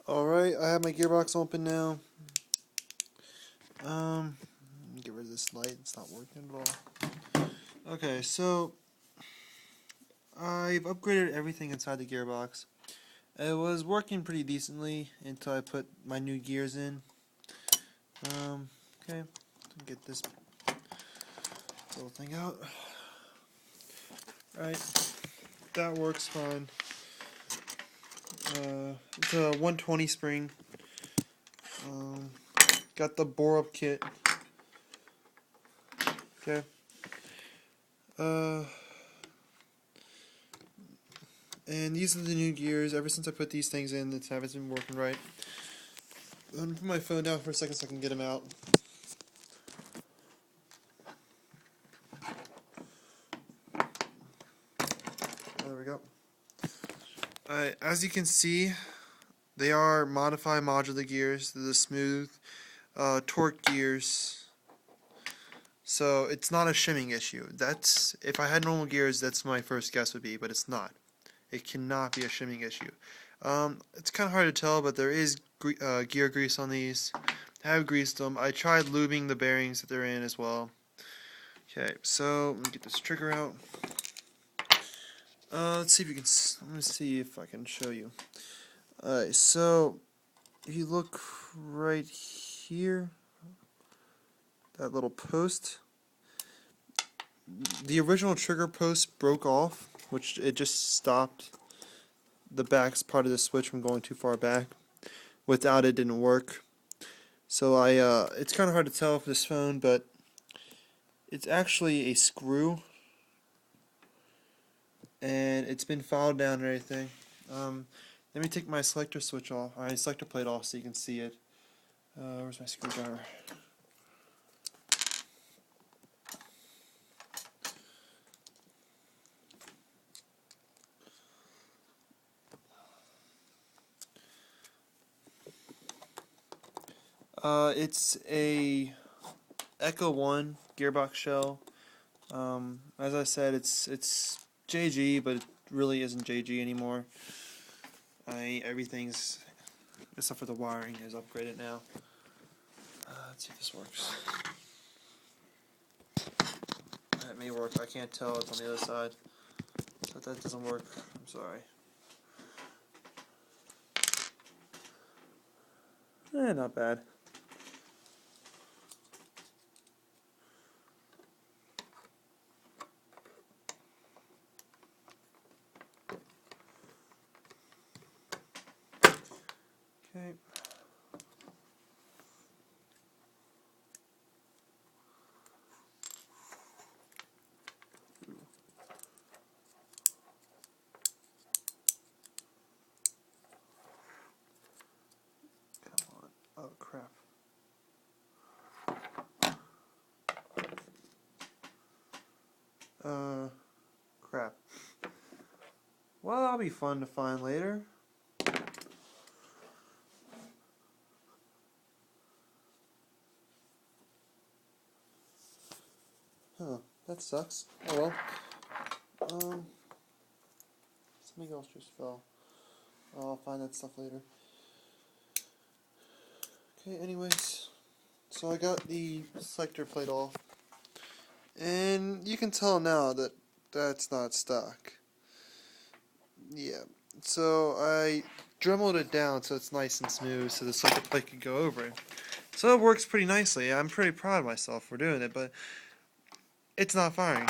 Alright, I have my gearbox open now. Get rid of this light, it's not working at all. Okay, so I've upgraded everything inside the gearbox. It was working pretty decently until I put my new gears in. Okay, get this little thing out. Right, that works fine. It's a 120 spring. Got the bore up kit. Okay. And these are the new gears. Ever since I put these things in, it haven't been working right. I'm gonna put my phone down for a second so I can get them out. There we go. As you can see, they are modified modular gears. They're the smooth torque gears. So it's not a shimming issue. That's, if I had normal gears, that's my first guess would be, but it's not. It cannot be a shimming issue. It's kind of hard to tell, but there is gear grease on these. I have greased them. I tried lubing the bearings that they're in as well. Okay, so let me get this trigger out. Let's see if you can. Let me see if I can show you. Alright, so if you look right here, that little post, the original trigger post broke off, which it just stopped the back part of the switch from going too far back. Without it, didn't work. So it's kind of hard to tell with this phone, but it's actually a screw, and it's been filed down and everything. Let me take my selector switch off, my selector plate off, so you can see it. Where's my screwdriver? It's a Echo 1 gearbox shell. As I said, it's JG, but it really isn't JG anymore. Everything's, except for the wiring, is upgraded now. Let's see if this works. That may work. I can't tell. It's on the other side. So if that doesn't work, I'm sorry. Not bad. Okay. Come on. Oh, crap. Crap. Well, that'll be fun to find later. Huh, that sucks. Oh well. Something else just fell. I'll find that stuff later. Okay, anyways. So I got the selector plate off. And you can tell now that that's not stock. Yeah. So I dremeled it down so it's nice and smooth so the selector plate can go over it. So it works pretty nicely. I'm pretty proud of myself for doing it, but it's not firing.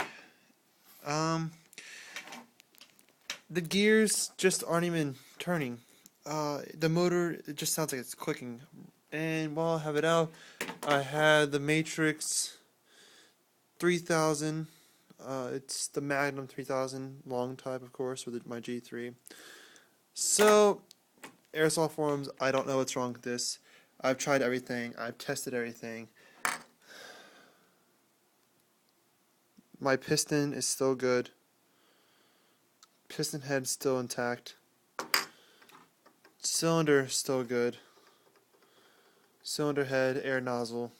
The gears just aren't even turning. The motor, it just sounds like it's clicking. And while I have it out, I had the Matrix 3000. It's the Magnum 3000 long type, of course, with my G3. So, Airsoft forums, I don't know what's wrong with this. I've tried everything. I've tested everything. My piston is still good. Piston head still intact. Cylinder still good. Cylinder head, air nozzle.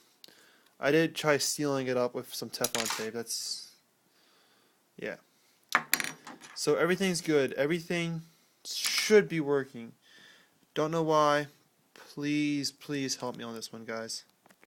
I did try sealing it up with some Teflon tape. Yeah. So everything's good. Everything should be working. Don't know why. Please, please help me on this one, guys.